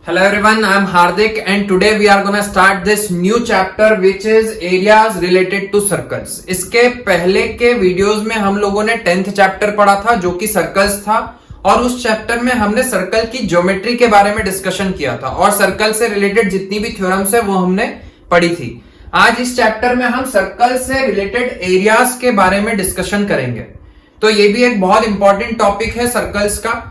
Hello everyone, I am Hardik and today we are gonna start this new chapter which is areas related to circles. इसके पहले के videos में हम लोगों ने 10th चैप्टर पढ़ा था जो कि सर्कल्स था और उस चैप्टर में हमने सर्कल की ज्योमेट्री के बारे में डिस्कशन किया था और सर्कल से रिलेटेड जितनी भी थ्योरम्स है वो हमने पढ़ी थी। आज इस चैप्टर में हम सर्कल से रिलेटेड एरियाज के बारे में डिस्कशन करेंगे। तो ये भी एक बहुत इंपॉर्टेंट टॉपिक है सर्कल्स का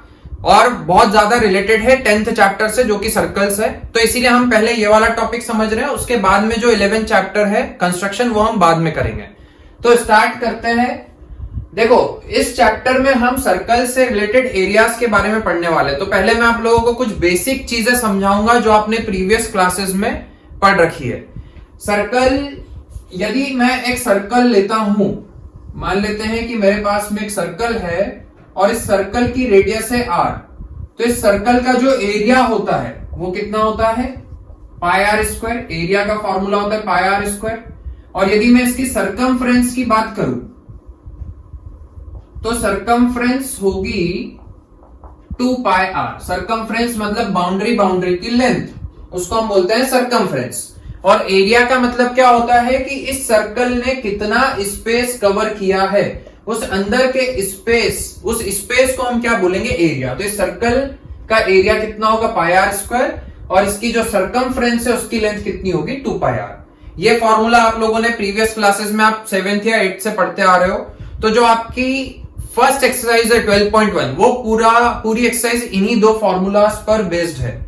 और बहुत ज्यादा रिलेटेड है 10th चैप्टर से जो कि सर्कल्स है। तो इसीलिए हम पहले ये वाला टॉपिक समझ रहे हैं, उसके बाद में जो 11th चैप्टर है कंस्ट्रक्शन वो हम बाद में करेंगे। तो स्टार्ट करते हैं। देखो इस चैप्टर में हम सर्कल से रिलेटेड एरियाज के बारे में पढ़ने वाले हैं। तो पहले मैं आप लोगों को कुछ बेसिक चीजें समझाऊंगा जो आपने प्रीवियस क्लासेस में पढ़ रखी है। सर्कल, यदि मैं एक सर्कल लेता हूं, मान लेते हैं कि मेरे पास में एक सर्कल है और इस सर्कल की रेडियस है r, तो इस सर्कल का जो एरिया होता है वो कितना होता है पाई आर स्क्वायर। एरिया का फॉर्मूला होता है पाई आर स्क्वायर। और यदि मैं इसकी सरकमफ्रेंस की बात करूं तो सरकमफ्रेंस होगी 2 पाई आर। सरकमफ्रेंस मतलब बाउंड्री की लेंथ, उसको हम बोलते हैं सरकमफ्रेंस। और एरिया का मतलब क्या होता है कि इस सर्कल ने कितना स्पेस कवर किया है, उस अंदर के स्पेस, उस स्पेस को हम क्या बोलेंगे एरिया। तो इस सर्कल का एरिया कितना होगा पाई आर स्क्वायर और इसकी जो सरकमफ्रेंस है उसकी लेंथ कितनी होगी 2 पाई आर। ये फॉर्मूला आप लोगों ने प्रीवियस क्लासेस में आप 7th या 8th से पढ़ते आ रहे हो। तो जो आपकी फर्स्ट एक्सरसाइज है 12.1 वो पूरी एक्सरसाइज इन्हीं दो फॉर्मूलाज पर बेस्ड है।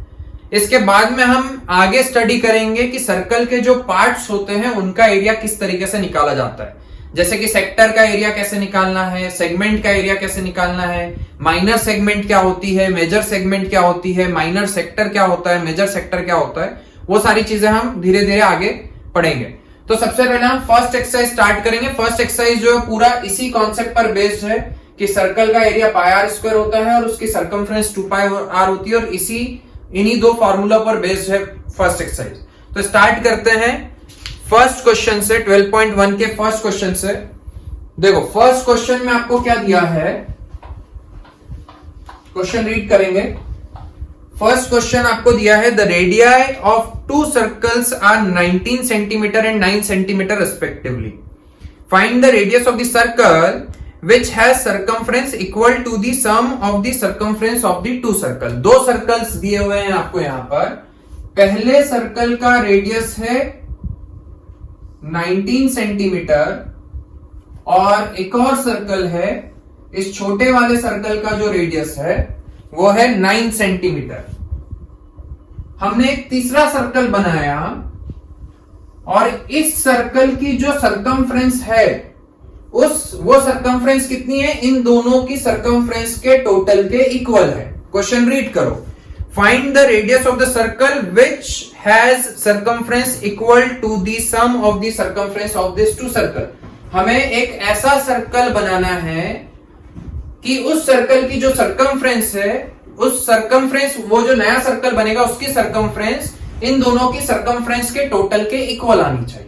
इसके बाद में हम आगे स्टडी करेंगे कि सर्कल के जो पार्ट्स होते हैं उनका एरिया किस तरीके से निकाला जाता है, जैसे कि सेक्टर का एरिया कैसे निकालना है, सेगमेंट का एरिया कैसे निकालना है, माइनर सेगमेंट क्या होती है, मेजर सेगमेंट क्या होती है, माइनर सेक्टर क्या होता है, मेजर सेक्टर क्या होता है, वो सारी चीजें हम धीरे धीरे आगे पढ़ेंगे। तो सबसे पहले हम फर्स्ट एक्सरसाइज स्टार्ट करेंगे। फर्स्ट एक्सरसाइज जो है पूरा इसी कॉन्सेप्ट पर बेस्ड है कि सर्कल का एरिया पाई आर स्क्वायर होता है और उसकी सरकमफ्रेंस 2 पाई आर होती है और इन्हीं दो फॉर्मूला पर बेस्ड है फर्स्ट एक्सरसाइज। तो स्टार्ट करते हैं फर्स्ट क्वेश्चन से, 12.1 के फर्स्ट क्वेश्चन से। देखो फर्स्ट क्वेश्चन में आपको क्या दिया है, क्वेश्चन रीड करेंगे। फर्स्ट क्वेश्चन आपको दिया है the radii of 2 circles are 19 centimetre and 9 centimetre respectively. Find the radius of the circle which has circumference equal to the sum of the circumference of the 2 circle. 2 circles दिए हुए हैं आपको यहां पर। पहले सर्कल का रेडियस है 19 centimetre और एक और सर्कल है, इस छोटे वाले सर्कल का जो रेडियस है वो है 9 सेंटीमीटर। हमने एक तीसरा सर्कल बनाया और इस सर्कल की जो सरकमफ्रेंस है वो सरकमफ्रेंस कितनी है, इन दोनों की सरकमफ्रेंस के टोटल के इक्वल है। क्वेश्चन रीड करो। Find the radius of the circle which has circumference equal to the sum of the circumference of this 2 circle. हमें एक ऐसा सर्कल बनाना है कि उस सर्कल की जो सरकमफ्रेंस है, उस सरकमफ्रेंस, वो जो नया सर्कल बनेगा उसकी सरकमफ्रेंस इन दोनों की सरकमफ्रेंस के टोटल के इक्वल आनी चाहिए।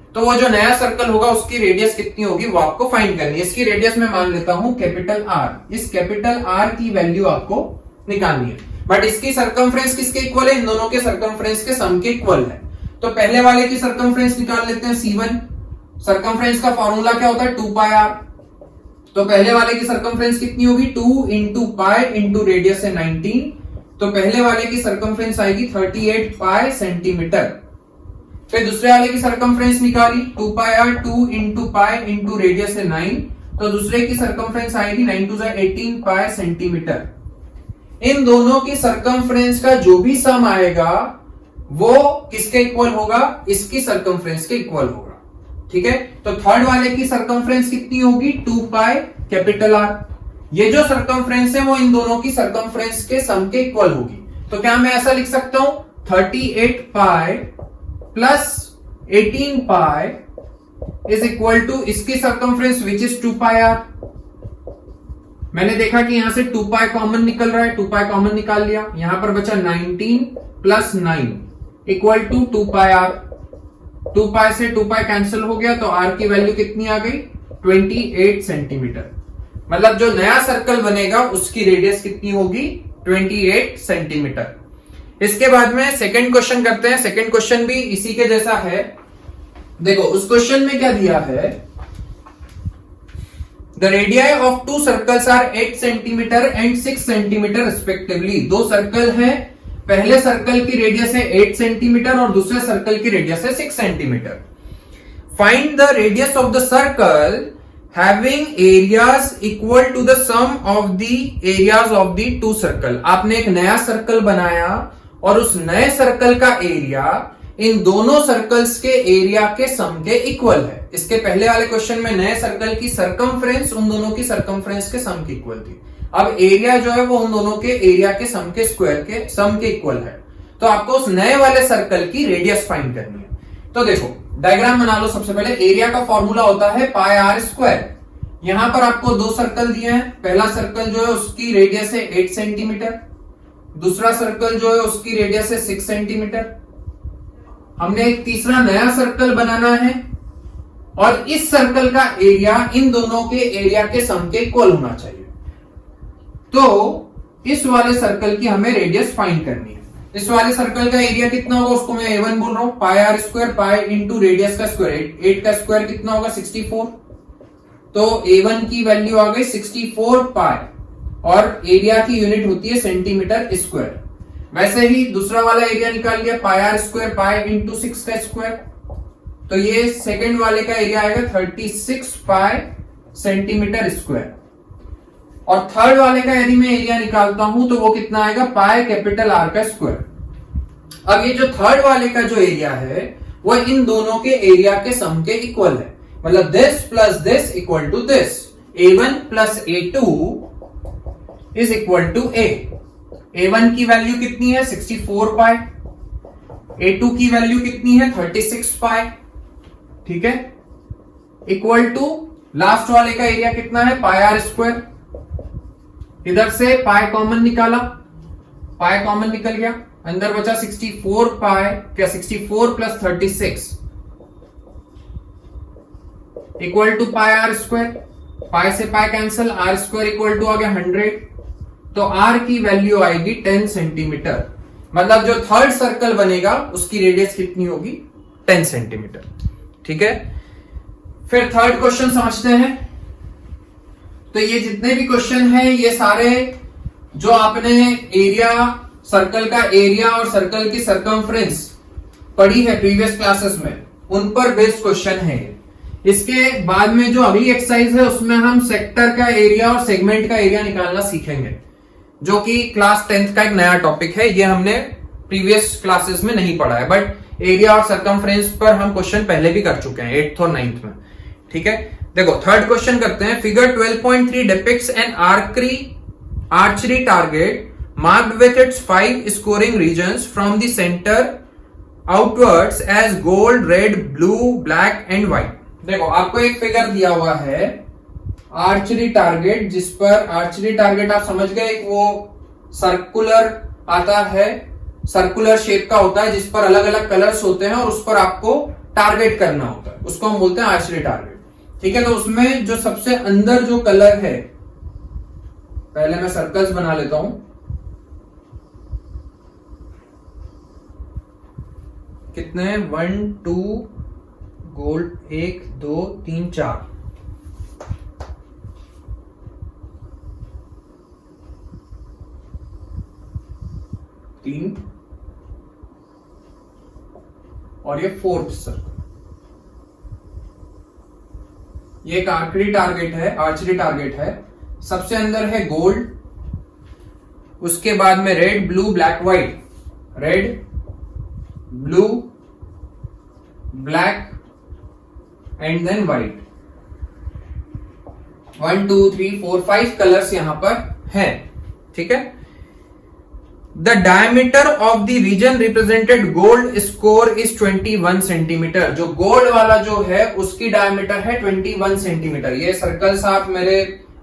तो वो जो नया सर्कल होगा उसकी रेडियस कितनी होगी वो आपको फाइंड करनी है। इसकी रेडियस मैं मान लेता हूं कैपिटल आर। इस कैपिटल आर की वैल्यू आपको निकालनी है, बट इसकी सरकमफ्रेंस किसके इक्वल है, इन दोनों के सरकमफ्रेंस के सम के इक्वल है। तो पहले वाले की सरकमफ्रेंस निकाल लेते हैं C1। सरकमफ्रेंस का फॉर्मूला क्या होता है 2 पाई आर। तो पहले वाले की सरकमफ्रेंस कितनी होगी 2 इंटू पाई इंटू रेडियस है 19। तो पहले वाले की सरकमफ्रेंस आएगी 38 पाई सेंटीमीटर। फिर दूसरे वाले की सरकमफ्रेंस निकाली 2 pi R, 2 into pi into radius है 9। तो दूसरे की सरकमफ्रेंस आएगी 9 टू 18 पाई सेंटीमीटर। इन दोनों की सरकमफ्रेंस का जो भी सम आएगा वो किसके इक्वल होगा, इसकी सरकमफ्रेंस के इक्वल होगा। ठीक है, तो थर्ड वाले की सरकमफ्रेंस कितनी होगी 2 पाई कैपिटल आर। ये जो सरकमफ्रेंस है वो इन दोनों की सरकमफ्रेंस के सम के इक्वल होगी। तो क्या मैं ऐसा लिख सकता हूं 38 pi plus 18 pi is equal to इसकी circumference which is 2 pi R. मैंने देखा कि यहां से 2 पाई कॉमन निकल रहा है, 2 पाई कॉमन निकाल लिया, यहां पर बचा 19 plus 9 equal to 2 pi R. 2 pi से 2 पाई कैंसिल हो गया तो आर की वैल्यू कितनी आ गई 28 सेंटीमीटर। मतलब जो नया सर्कल बनेगा उसकी रेडियस कितनी होगी 28 सेंटीमीटर। इसके बाद में सेकंड क्वेश्चन करते हैं। सेकंड क्वेश्चन भी इसी के जैसा है। देखो उस क्वेश्चन में क्या दिया है, the radii of two circles are 8 centimetre and 6 centimetre respectively. दो सर्कल है, पहले सर्कल की रेडियस है 8 सेंटीमीटर और दूसरे सर्कल की रेडियस है 6 centimetre. Find the radius of the circle having areas equal to the sum of the areas of the two circle. आपने एक नया सर्कल बनाया और उस नए सर्कल का एरिया इन दोनों सर्कल्स के एरिया के सम के इक्वल है। इसके पहले वाले क्वेश्चन में नए सर्कल की सरकमफ्रेंस उन दोनों की सरकमफ्रेंस के सम की इक्वल थी। अब एरिया जो है वो उन दोनों के एरिया के सम के स्क्वायर के सम के इक्वल है। तो आपको उस नए वाले सर्कल की रेडियस फाइंड करनी है। तो देखो डायग्राम बना लो। सबसे पहले एरिया का फॉर्मूला होता है पाई आर स्क्वायर। यहां पर आपको दो सर्कल दिए हैं। पहला सर्कल जो है उसकी रेडियस है 8 सेंटीमीटर, दूसरा सर्कल जो है उसकी रेडियस है 6 सेंटीमीटर। हमने एक तीसरा नया सर्कल बनाना है और इस सर्कल का एरिया इन दोनों के एरिया के सम के इक्वल होना चाहिए। तो इस वाले सर्कल की हमें रेडियस फाइंड करनी है। इस वाले सर्कल का एरिया कितना होगा उसको मैं A1 बोल रहा हूं, pi R square, pi into radius का स्क्वायर। 8 का स्क्वायर कितना होगा 64। तो A1 की वैल्यू आ गई 64 पाई और एरिया की यूनिट होती है सेंटीमीटर स्क्वायर। वैसे ही दूसरा वाला एरिया निकाल लिया, पाई आर स्क्वायर पाई इंटू 6 का स्क्वायर। तो ये सेकंड वाले का एरिया आएगा 36 पाई सेंटीमीटर स्क्वायर। और थर्ड वाले का यदि मैं एरिया निकालता हूं तो वो कितना आएगा, पाई कैपिटल आर का स्क्वायर। अब ये जो थर्ड वाले का जो एरिया है वो इन दोनों के एरिया के सम के इक्वल है। मतलब this plus this equal to this. A1 plus A2 is equal to A। A1 की वैल्यू कितनी है 64 पाई, A2 की वैल्यू कितनी है 36 पाई, ठीक है, इक्वल टू लास्ट वाले का एरिया कितना है पाई आर स्क्वायर। इधर से पाई कॉमन निकाला, पाई कॉमन निकल गया, अंदर बचा 64 पाई, क्या 64 plus 36 equal to pi R square. Pi से pi cancel, R square equal to आ गया 100। तो आर की वैल्यू आएगी 10 सेंटीमीटर। मतलब जो थर्ड सर्कल बनेगा उसकी रेडियस कितनी होगी 10 सेंटीमीटर, ठीक है। फिर थर्ड क्वेश्चन समझते हैं। तो ये जितने भी क्वेश्चन हैं ये सारे जो आपने एरिया, सर्कल का एरिया और सर्कल की सरकमफ्रेंस पढ़ी है प्रीवियस क्लासेस में, उन पर बेस्ड क्वेश्चन है। इसके बाद में जो अगली एक्सरसाइज है उसमें हम सेक्टर का एरिया और सेगमेंट का एरिया निकालना सीखेंगे, जो कि क्लास 10th का एक नया टॉपिक है। ये हमने प्रीवियस क्लासेस में नहीं पढ़ा है, बट एरिया और सरकमफ्रेंस पर हम क्वेश्चन पहले भी कर चुके हैं 8th और 9th में, ठीक है। देखो थर्ड क्वेश्चन करते हैं। Figure 12.3 depicts an archery target marked with its 5 scoring regions from the centre outwards as gold, red, blue, black and white. देखो आपको एक फिगर दिया हुआ है आर्चरी टारगेट, जिस पर आर्चरी टारगेट आप समझ गए, एक वो सर्कुलर आता है, सर्कुलर शेप का होता है जिस पर अलग अलग कलर्स होते हैं और उस पर आपको टारगेट करना होता है, उसको हम बोलते हैं आर्चरी टारगेट, ठीक है। तो उसमें जो सबसे अंदर जो कलर है, पहले मैं सर्कल्स बना लेता हूं, कितने हैं 1 2 गोल्ड, 1 2 3 4, और ये फोर्थ सर्कल। ये एक आर्चरी टारगेट है। सबसे अंदर है गोल्ड, उसके बाद में red, blue, black, white, red, blue, black and then white. 1 2 3 4 5 colours यहां पर है, ठीक है। The diameter of the region represented gold score is 21 centimetre. जो गोल्ड वाला जो है उसकी डायमीटर है 21 सेंटीमीटर। ये सर्कल्स आप मेरे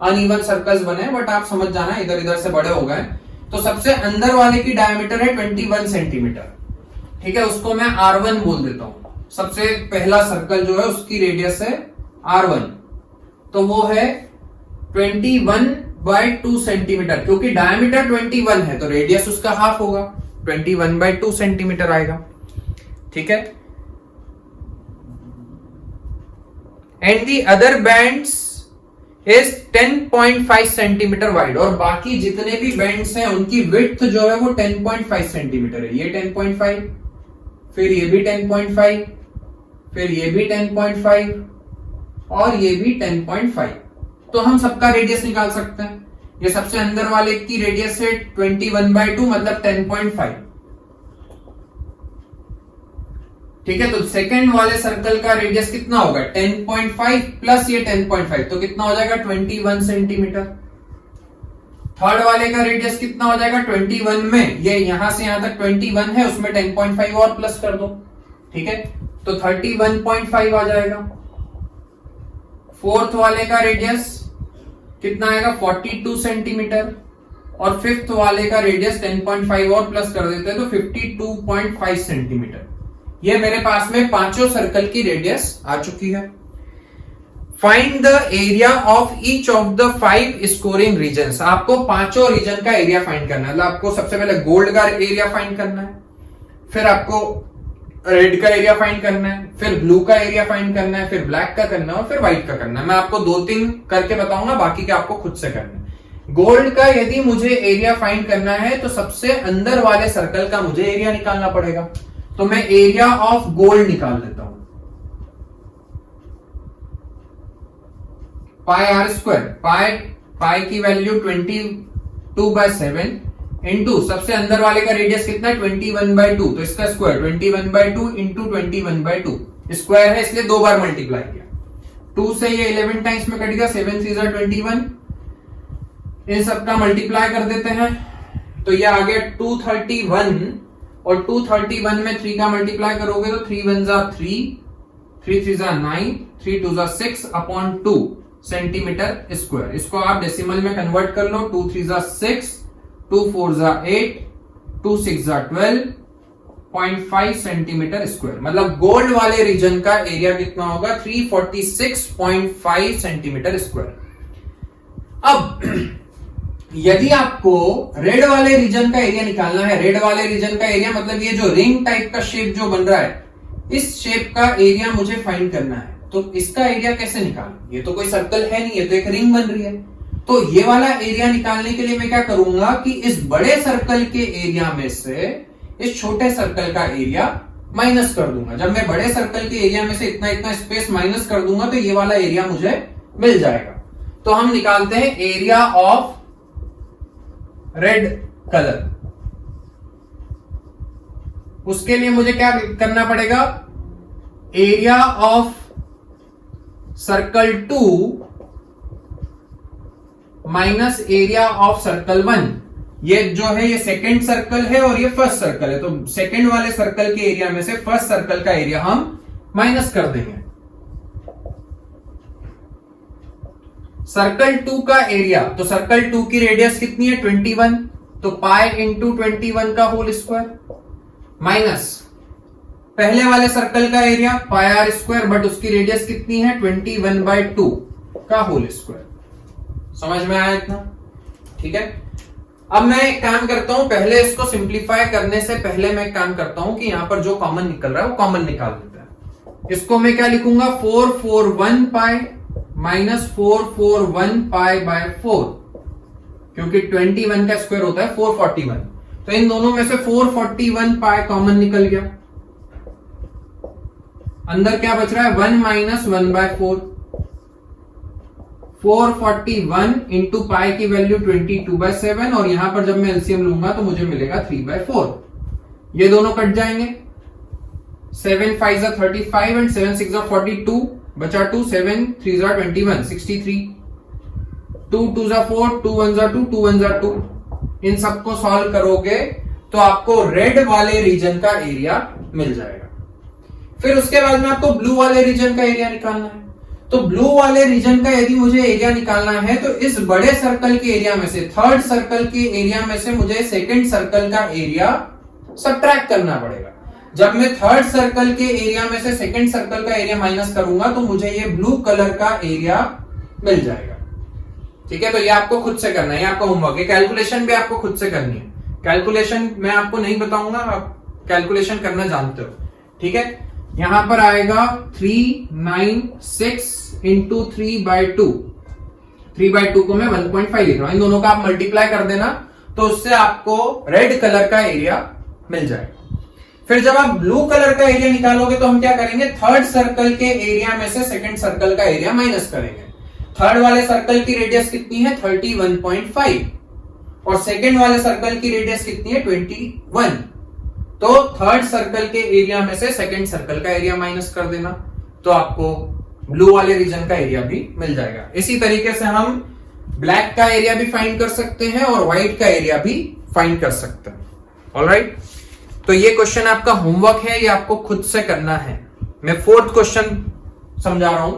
अनइवन सर्कल्स बने, बट आप समझ जाना इधर इधर से बड़े हो गए। तो सबसे अंदर वाले की डायमीटर है 21 सेंटीमीटर, ठीक है। उसको मैं R1 बोल देता हूं। सबसे पहला सर्कल जो है उसकी रेडियस है R1, तो वो है 21/2 सेंटीमीटर, क्योंकि डायमीटर 21 है तो रेडियस उसका हाफ होगा, 21/2 सेंटीमीटर आएगा। ठीक है, and the other bands is 10.5 centimetre wide, और बाकी जितने भी बैंड्स हैं उनकी विड्थ जो है वो 10.5 सेंटीमीटर है। ये 10.5, फिर ये भी 10.5, फिर ये भी 10.5 और ये भी 10.5। तो हम सबका रेडियस निकाल सकते हैं। ये सबसे अंदर वाले की रेडियस है 21/2 मतलब 10.5। ठीक है, तो सेकंड वाले सर्कल का रेडियस कितना होगा 10.5 प्लस ये 10.5, तो कितना हो जाएगा 21 सेंटीमीटर। थर्ड वाले का रेडियस कितना हो जाएगा 21 में, ये यहां से यहां तक 21 है, उसमें 10.5 और प्लस कर दो। ठीक है, तो 31.5 आ जाएगा। फोर्थ वाले का रेडियस कितना आएगा 42 सेंटीमीटर, और फिफ्थ वाले का रेडियस 10.5 और प्लस कर देते हैं तो 52.5 सेंटीमीटर। ये मेरे पास में पांचों सर्कल की रेडियस आ चुकी है। Find the area of each of the 5 scoring regions. आपको पांचों रीजन का एरिया फाइंड करना है। आपको सबसे पहले गोल्ड का एरिया फाइंड करना है, फिर आपको रेड का एरिया फाइंड करना है, फिर ब्लू का एरिया फाइंड करना है, फिर ब्लैक का करना है और फिर व्हाइट का करना है। मैं आपको 2-3 करके बताऊंगा, बाकी का आपको खुद से करना है। गोल्ड का यदि मुझे एरिया फाइंड करना है तो सबसे अंदर वाले सर्कल का मुझे एरिया निकालना पड़ेगा। तो मैं एरिया ऑफ गोल्ड निकाल लेता हूं, पाई आर स्क्वायर। पाई की वैल्यू 22/7 इंटू सबसे अंदर वाले का रेडियस कितना है 21/2, तो इसका स्क्वायर 21/2 इंटू 21/2 स्क्वायर है, इसलिए 2 बार मल्टीप्लाई किया। 2 से ये 11 टाइम्स में कटेगा, 7 3 जा 21। इन सबका मल्टीप्लाई कर देते हैं तो ये आ गया 231, और 231 में 3 का मल्टीप्लाई करोगे तो 3 1 जा 3, 3 3 जा 9, 3 2 जा 6/2 सेंटीमीटर स्क्वायर। इसको आप डेसिमल में कन्वर्ट कर लो, 2 3 जा 6, 2 4 जा 8, 2 6 जा 12.5 सेंटीमीटर स्क्वायर। मतलब गोल्ड वाले रीजन का एरिया कितना होगा 346.5 सेंटीमीटर स्क्वायर। अब यदि आपको रेड वाले रीजन का एरिया निकालना है, रेड वाले रीजन का एरिया मतलब ये जो रिंग टाइप का शेप जो बन रहा है, इस शेप का एरिया मुझे फाइंड करना है। तो इसका एरिया कैसे निकालूं? ये तो कोई सर्कल है नहीं, ये तो एक रिंग बन रही है। तो ये वाला एरिया निकालने के लिए मैं क्या करूंगा कि इस बड़े सर्कल के एरिया में से इस छोटे सर्कल का एरिया माइनस कर दूंगा। जब मैं बड़े सर्कल के एरिया में से इतना इतना स्पेस माइनस कर दूंगा तो ये वाला एरिया मुझे मिल जाएगा। तो हम निकालते हैं एरिया ऑफ रेड कलर। उसके लिए मुझे क्या करना पड़ेगा, area of circle 2 minus area of circle 1। ये जो है ये सेकेंड सर्कल है और ये फर्स्ट सर्कल है, तो सेकेंड वाले सर्कल के एरिया में से फर्स्ट सर्कल का एरिया हम माइनस कर देंगे। सर्कल 2 का एरिया, तो सर्कल 2 की रेडियस कितनी है 21, तो पाई इंटू 21 का होल स्क्वायर माइनस पहले वाले सर्कल का area pi R square, but उसकी रेडियस कितनी है 21/2 का होल स्क्वायर। समझ में आया इतना? ठीक है, अब मैं एक काम करता हूं, पहले इसको सिंप्लीफाई करने से पहले मैं एक काम करता हूं कि यहां पर जो कॉमन निकल रहा है वो कॉमन निकाल देता है। इसको मैं क्या लिखूंगा 441 पाई माइनस 441 पाई बाय 4, क्योंकि 21 का स्क्वायर होता है 441, तो इन दोनों में से 441 पाई कॉमन निकल गया। अंदर क्या बच रहा है 1 माइनस 1/4, 441 इंटू पाई की वैल्यू 22/7, और यहां पर जब मैं एलसीएम लूंगा तो मुझे मिलेगा 3/4। ये दोनों कट जाएंगे, 7 5 जा 35 एंड 7 6 जा 42, बचा 2, 7 3 जा 21 63, 2 2 जा 4, 2 1 जा 2, 2 1 जा 2। इन सबको सॉल्व करोगे तो आपको रेड वाले रीजन का एरिया मिल जाएगा। फिर उसके बाद में आपको ब्लू वाले रीजन का एरिया निकालना है। तो ब्लू वाले रीजन का यदि मुझे एरिया निकालना है तो इस बड़े सर्कल के एरिया में से, थर्ड सर्कल के एरिया में से मुझे सेकंड सर्कल का एरिया सब्ट्रैक्ट करना पड़ेगा। जब मैं थर्ड सर्कल के एरिया में से सेकंड सर्कल का एरिया माइनस करूंगा तो मुझे ये ब्लू कलर का एरिया मिल जाएगा। ठीक है, तो ये आपको खुद से करना है, ये आपका होमवर्क है। कैलकुलेशन भी आपको खुद से करनी है। कैलकुलेशन मैं आपको नहीं बताऊंगा, आप कैलकुलेशन करना जानते हो, ठीक है। यहां पर आएगा 396 इंटू 3/2, 3/2 को मैं 1.5 लिख रहा हूं, इन दोनों का आप मल्टीप्लाई कर देना तो उससे आपको रेड कलर का एरिया मिल जाएगा। फिर जब आप ब्लू कलर का एरिया निकालोगे तो हम क्या करेंगे, थर्ड सर्कल के एरिया में से सेकंड सर्कल का एरिया माइनस करेंगे। थर्ड वाले सर्कल की रेडियस कितनी है 31.5 और सेकंड वाले सर्कल की रेडियस कितनी है 21, तो थर्ड सर्कल के एरिया में से सेकंड सर्कल का एरिया माइनस कर देना तो आपको ब्लू वाले रीजन का एरिया भी मिल जाएगा। इसी तरीके से हम ब्लैक का एरिया भी फाइंड कर सकते हैं और व्हाइट का एरिया भी फाइंड कर सकते हैं। ऑलराइट, तो ये क्वेश्चन आपका होमवर्क है, ये आपको खुद से करना है। मैं फोर्थ क्वेश्चन समझा रहा हूं,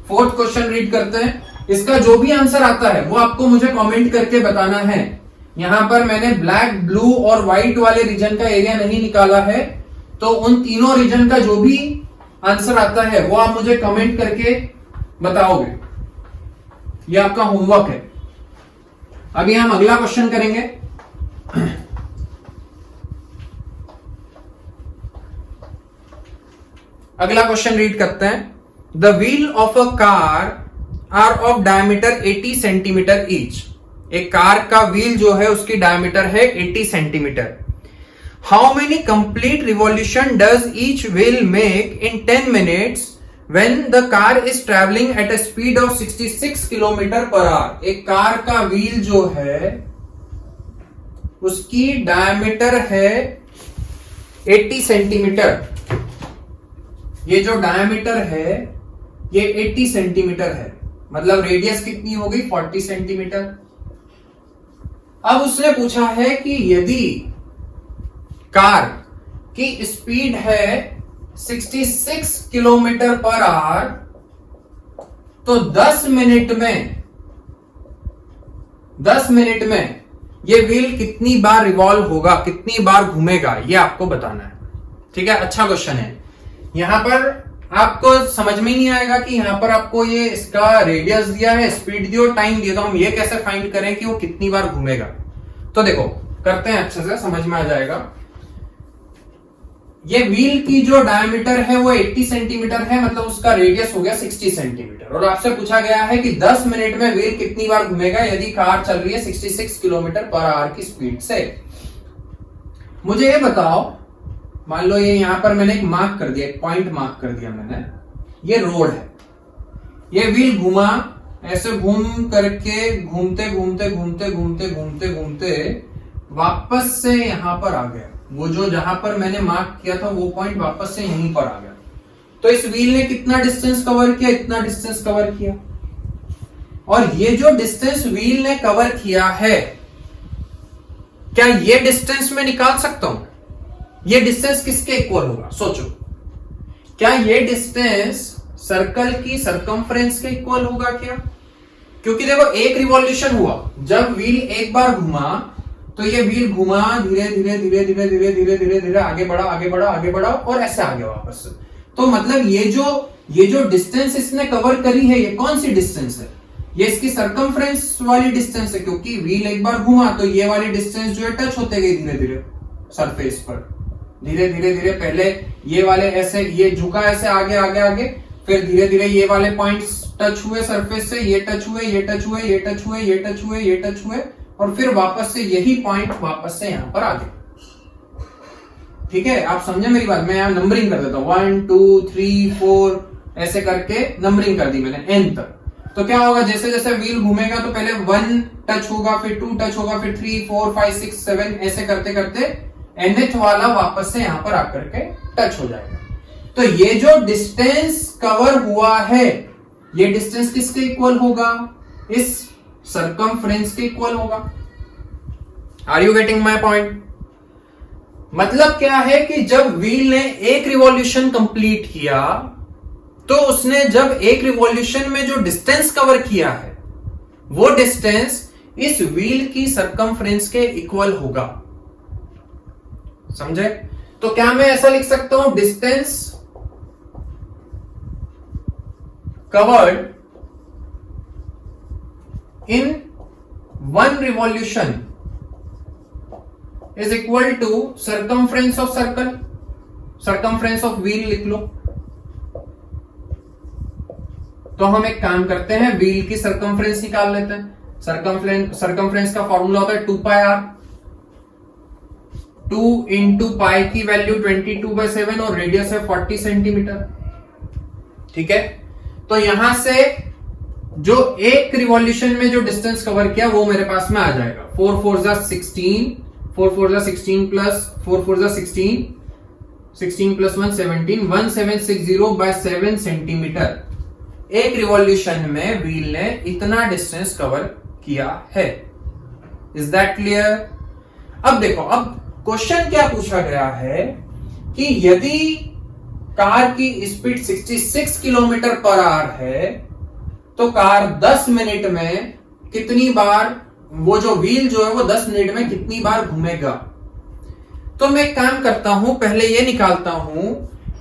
फोर्थ क्वेश्चन रीड करते हैं। इसका जो भी आंसर आता है वो आपको मुझे कमेंट करके बताना है। यहां पर मैंने ब्लैक, ब्लू और व्हाइट वाले रीजन का एरिया नहीं निकाला है, तो उन तीनों रीजन का जो भी आंसर आता है वो आप मुझे कमेंट करके बताओगे। ये आपका होमवर्क है। अभी हम अगला क्वेश्चन करेंगे। अगला क्वेश्चन रीड करते हैं। The wheel of a car are of diameter 80 centimetre each. एक कार का व्हील जो है उसकी डायमीटर है 80 centimetre. How many complete revolution does each wheel make in 10 minutes when the car is travelling at a speed of 66 kilometre per hour. एक car का wheel जो है उसकी डायमीटर है 80 सेंटीमीटर। ये जो डायमीटर है ये 80 सेंटीमीटर है, मतलब रेडियस कितनी होगी 40 सेंटीमीटर। अब उसने पूछा है कि यदि कार की स्पीड है 66 किलोमीटर पर आवर तो 10 मिनट में ये व्हील कितनी बार रिवॉल्व होगा, कितनी बार घूमेगा, ये आपको बताना है। ठीक है, अच्छा क्वेश्चन है। यहां पर आपको समझ में नहीं आएगा कि यहां पर आपको ये इसका रेडियस दिया है, स्पीड दी और टाइम दिया, तो हम ये कैसे फाइंड करें कि वो कितनी बार घूमेगा। तो देखो करते हैं, अच्छे से समझ में आ जाएगा। ये व्हील की जो डायमीटर है वो 80 सेंटीमीटर है, मतलब उसका रेडियस हो गया 60 सेंटीमीटर। और आपसे पूछा गया है कि 10 मिनट में व्हील कितनी बार घूमेगा यदि कार चल रही है 66 किलोमीटर पर आवर की स्पीड से। मुझे ये बताओ, मान लो ये यहां पर मैंने एक मार्क कर दिया, एक पॉइंट मार्क कर दिया मैंने, ये रोड है, ये व्हील घुमा, ऐसे घूम करके घूमते घूमते घूमते घूमते घूमते घूमते वापस से यहां पर आ गया। वो जो जहां पर मैंने मार्क किया था वो पॉइंट वापस से यहीं पर आ गया। तो इस व्हील ने कितना डिस्टेंस कवर किया, इतना डिस्टेंस कवर किया। और ये जो डिस्टेंस व्हील ने कवर किया है, क्या ये डिस्टेंस मैं निकाल सकता हूं? ये डिस्टेंस किसके इक्वल होगा, सोचो। क्या ये डिस्टेंस सर्कल की सरकमफ्रेंस के इक्वल होगा क्या? क्योंकि देखो एक रिवॉल्यूशन हुआ, जब व्हील एक बार घुमा तो ये व्हील घुमा, धीरे धीरे धीरे धीरे धीरे धीरे धीरे धीरे आगे बढ़ा आगे बढ़ा आगे बढ़ा और ऐसे आ गया वापस। तो मतलब ये जो डिस्टेंस इसने कवर करी है, ये कौन सी डिस्टेंस है? ये इसकी सरकमफ्रेंस वाली डिस्टेंस है, क्योंकि व्हील एक बार घुमा तो ये वाली डिस्टेंस जो है टच होते गई धीरे धीरे सरफेस पर, धीरे धीरे धीरे। पहले ये वाले ऐसे, ये झुका ऐसे आगे आगे आगे, फिर धीरे धीरे ये वाले पॉइंट्स टच हुए सरफेस से, ये टच हुए, ये टच हुए, ये टच हुए, ये टच हुए, ये टच हुए, और फिर वापस से यही पॉइंट वापस से यहां पर आ गए। ठीक है, आप समझे मेरी बात? मैं यहां नंबरिंग कर देता हूं, 1 2 3 4 ऐसे करके नंबरिंग कर दी मैंने n तक। तो क्या होगा, जैसे जैसे व्हील घूमेगा तो पहले 1 टच होगा, फिर 2 टच होगा, फिर 3 4 5 6 7 ऐसे करते करते nth वाला वापस से यहां पर आकर के टच हो जाएगा। तो ये जो डिस्टेंस कवर हुआ है, ये डिस्टेंस किसके इक्वल होगा? इस सरकमफ्रेंस के इक्वल होगा। Are you getting my point? मतलब क्या है कि जब व्हील ने एक रिवॉल्यूशन कंप्लीट किया तो उसने जब एक रिवॉल्यूशन में जो डिस्टेंस कवर किया है वो डिस्टेंस इस व्हील की सरकमफ्रेंस के इक्वल होगा। समझे? तो क्या मैं ऐसा लिख सकता हूं, distance covered in one revolution is equal to circumference of circle, circumference of wheel लिख लो। तो हम एक काम करते हैं, व्हील की सर्कमफ्रेंस निकाल लेते हैं। सर्कमफ्रेंस का फॉर्मूला होता है 2πr, 2 इंटू पाई की वैल्यू 22/7 और रेडियस है 40 सेंटीमीटर। ठीक है, तो यहां से जो एक रिवॉल्यूशन में जो डिस्टेंस कवर किया वो मेरे पास में आ जाएगा 4 4 16, 4 4 16 प्लस 4 4 16, 16 प्लस 1 17, 1760/7 सेंटीमीटर। एक रिवॉल्यूशन में व्हील ने इतना डिस्टेंस कवर किया है। Is that clear? अब देखो, अब क्वेश्चन क्या पूछा गया है कि यदि कार की स्पीड 66 किलोमीटर पर आवर है तो कार 10 मिनट में कितनी बार, वो जो व्हील जो है वो 10 मिनट में कितनी बार घूमेगा। तो मैं एक काम करता हूं, पहले ये निकालता हूं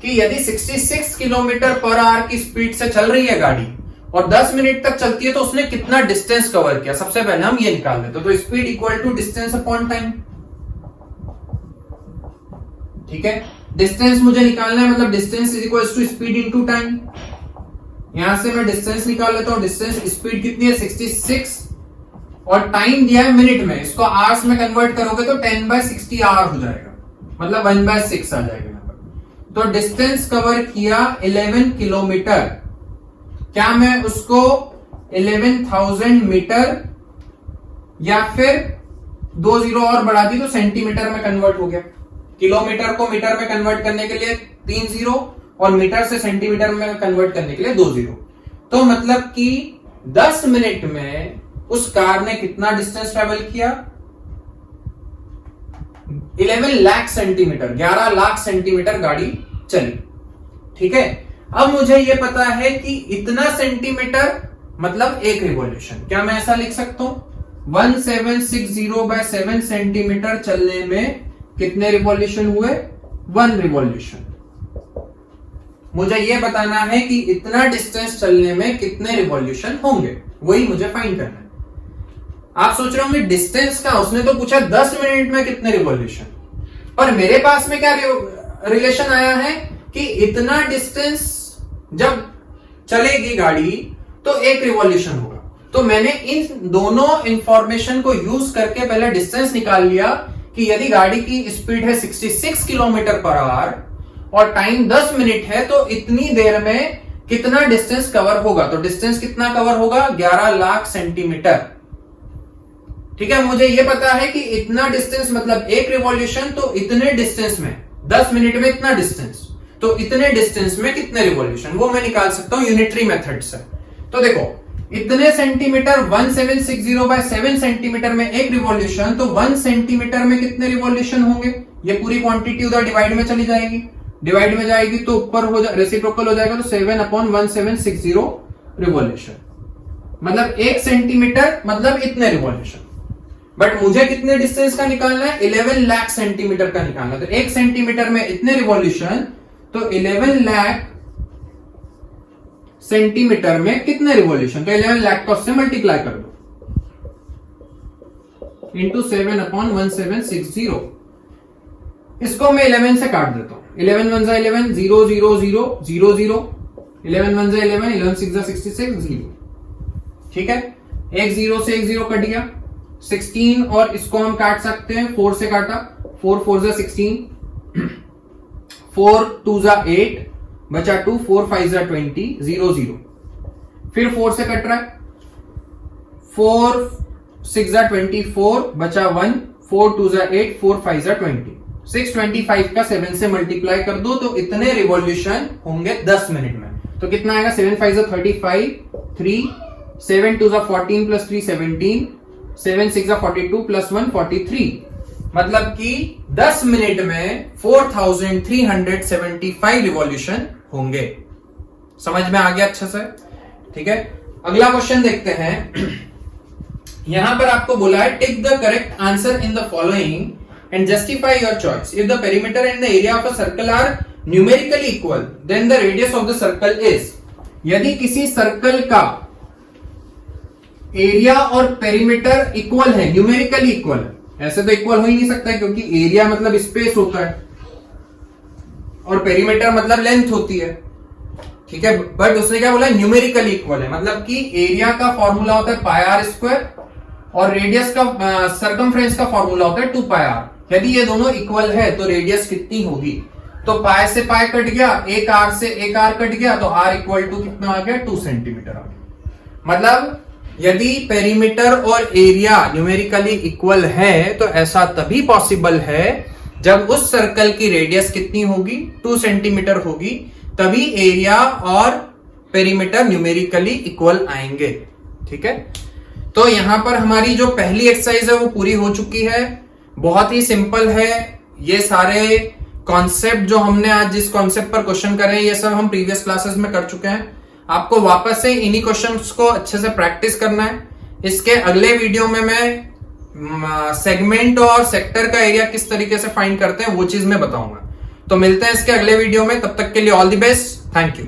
कि यदि 66 किलोमीटर पर आवर की स्पीड से चल रही है गाड़ी और 10 मिनट तक चलती है तो उसने कितना डिस्टेंस कवर किया। सबसे पहले हम ये निकाल लेते, तो speed equal to distance upon time. ठीक है, डिस्टेंस मुझे निकालना है, मतलब distance is equal to speed into time. यहां से मैं डिस्टेंस निकाल लेता हूं, डिस्टेंस स्पीड कितनी है 66 और टाइम दिया है मिनट में, इसको आवर्स में कन्वर्ट करोगे तो 10/60 आवर हो जाएगा, मतलब 1/6 आ जाएगा। तो डिस्टेंस कवर किया 11 किलोमीटर। क्या मैं उसको 11,000 मीटर या फिर 2 जीरो और बढ़ा दी तो सेंटीमीटर में कन्वर्ट हो गया। किलोमीटर को मीटर में कन्वर्ट करने के लिए 3 जीरो और मीटर से सेंटीमीटर में कन्वर्ट करने के लिए 2 जीरो। तो मतलब कि 10 मिनट में उस कार ने कितना डिस्टेंस ट्रेवल किया, 11 लाख सेंटीमीटर, 11 लाख सेंटीमीटर गाड़ी चली। ठीक है, अब मुझे यह पता है कि इतना सेंटीमीटर मतलब एक रिवॉल्यूशन। क्या मैं ऐसा लिख सकता हूं, 1760/7 सेंटीमीटर चलने में कितने रिवॉल्यूशन हुए, 1 रिवॉल्यूशन। मुझे यह बताना है कि इतना डिस्टेंस चलने में कितने रिवॉल्यूशन होंगे, वही मुझे फाइंड करना है। आप सोच रहे होंगे डिस्टेंस का, उसने तो पूछा 10 मिनट में कितने रिवॉल्यूशन, पर मेरे पास में क्या रिलेशन आया है कि इतना डिस्टेंस जब चलेगी गाड़ी तो एक रिवॉल्यूशन होगा। तो मैंने इन दोनों इंफॉर्मेशन को यूज करके पहले डिस्टेंस निकाल लिया कि यदि गाड़ी की स्पीड है 66 किलोमीटर पर आवर और टाइम 10 मिनट है तो इतनी देर में कितना डिस्टेंस कवर होगा। तो डिस्टेंस कितना कवर होगा, 11 लाख सेंटीमीटर। ठीक है, मुझे यह पता है कि इतना डिस्टेंस मतलब एक रिवॉल्यूशन, तो इतने डिस्टेंस में 10 मिनट में इतना डिस्टेंस, तो इतने डिस्टेंस में कितने रिवॉल्यूशन, वो मैं निकाल सकता हूं यूनिटरी मेथड से। तो देखो, इतने सेंटीमीटर 1760/7 सेंटीमीटर में एक रिवॉल्यूशन, तो 1 सेंटीमीटर में कितने रिवॉल्यूशन होंगे। ये पूरी क्वांटिटी उधर डिवाइड में चली जाएगी, डिवाइड में जाएगी तो ऊपर हो रेसिप्रोकल हो जाएगा, तो 7/1760 रिवॉल्यूशन, मतलब 1 सेंटीमीटर मतलब इतने रिवॉल्यूशन। बट मुझे कितने डिस्टेंस का निकालना है, 11 लाख सेंटीमीटर का निकालना है। तो 1 सेंटीमीटर में इतने रिवॉल्यूशन, तो 11 लाख सेंटीमीटर में कितने रिवॉल्यूशन, तो 11 लाख को उससे मल्टीप्लाई कर दो इंटू 7/1760। इसको मैं 11 से काट देता हूं, 11 1 जा 11, 0 0 0 0 0, 11 1 जा 11, 11 6 जा 66, 0। ठीक है, एक 0 से एक 0 कट गया, 16 और इसको हम काट सकते हैं, 4 से काटा, 4 4 जा 16, 4 2 जा 8, बचा 2, 4 5 जा 20, 0 0। फिर 4 से कट रहा है, 4 6 जा 24, बचा 1, 4 2 जा 8, 4 5 जा 20, 625 का 7 से मल्टीप्लाई कर दो तो इतने रिवॉल्यूशन होंगे 10 मिनट में। तो कितना आएगा, 7 5 जा 35, 3 7 2 जा 14 प्लस 3 17, 7 6 जा 42 प्लस 1 43, मतलब कि 10 मिनट में 4375 रिवॉल्यूशन होंगे। समझ में आ गया अच्छे से? ठीक है, अगला क्वेश्चन देखते हैं। यहां पर आपको बोला है take the correct answer in the following and justify your choice. If the perimeter and the area of a circle are numerically equal then the radius of the circle is. यदि किसी circle का area और perimeter equal है, numerically equal है, ऐसे तो equal हो ही नहीं सकता है, क्योंकि एरिया मतलब स्पेस होता है और पेरीमीटर मतलब लेंथ होती है, ठीक है। बट उसने क्या बोला, न्यूमेरिकली इक्वल है, मतलब कि एरिया का फॉर्मूला होता है पाई आर स्क्वायर और रेडियस का सर्कमफ्रेंस का फॉर्मूला होता है 2 पाई आर। यदि ये दोनों इक्वल है तो रेडियस कितनी होगी, तो पाई से पाई कट गया, एक आर से एक आर कट गया, तो आर इक्वल टू कितना आ गया, 2 सेंटीमीटर आ गया। मतलब यदि पेरीमीटर और एरिया न्यूमेरिकली इक्वल है तो ऐसा तभी पॉसिबल है जब उस सर्कल की रेडियस कितनी होगी, 2 सेंटीमीटर होगी, तभी एरिया और पेरीमीटर न्यूमेरिकली इक्वल आएंगे, ठीक है। तो यहां पर हमारी जो पहली एक्सरसाइज है वो पूरी हो चुकी है, बहुत ही सिंपल है। ये सारे कॉन्सेप्ट जो हमने आज जिस कॉन्सेप्ट पर क्वेश्चन करे ये सब हम प्रीवियस क्लासेस में कर चुके हैं। आपको वापस से इन्हीं क्वेश्चंस को अच्छे से प्रैक्टिस करना है। इसके अगले वीडियो में मैं सेगमेंट और सेक्टर का एरिया किस तरीके से फाइंड करते हैं वो चीज मैं बताऊंगा। तो मिलते हैं इसके अगले वीडियो में, तब तक के लिए all the best, thank you.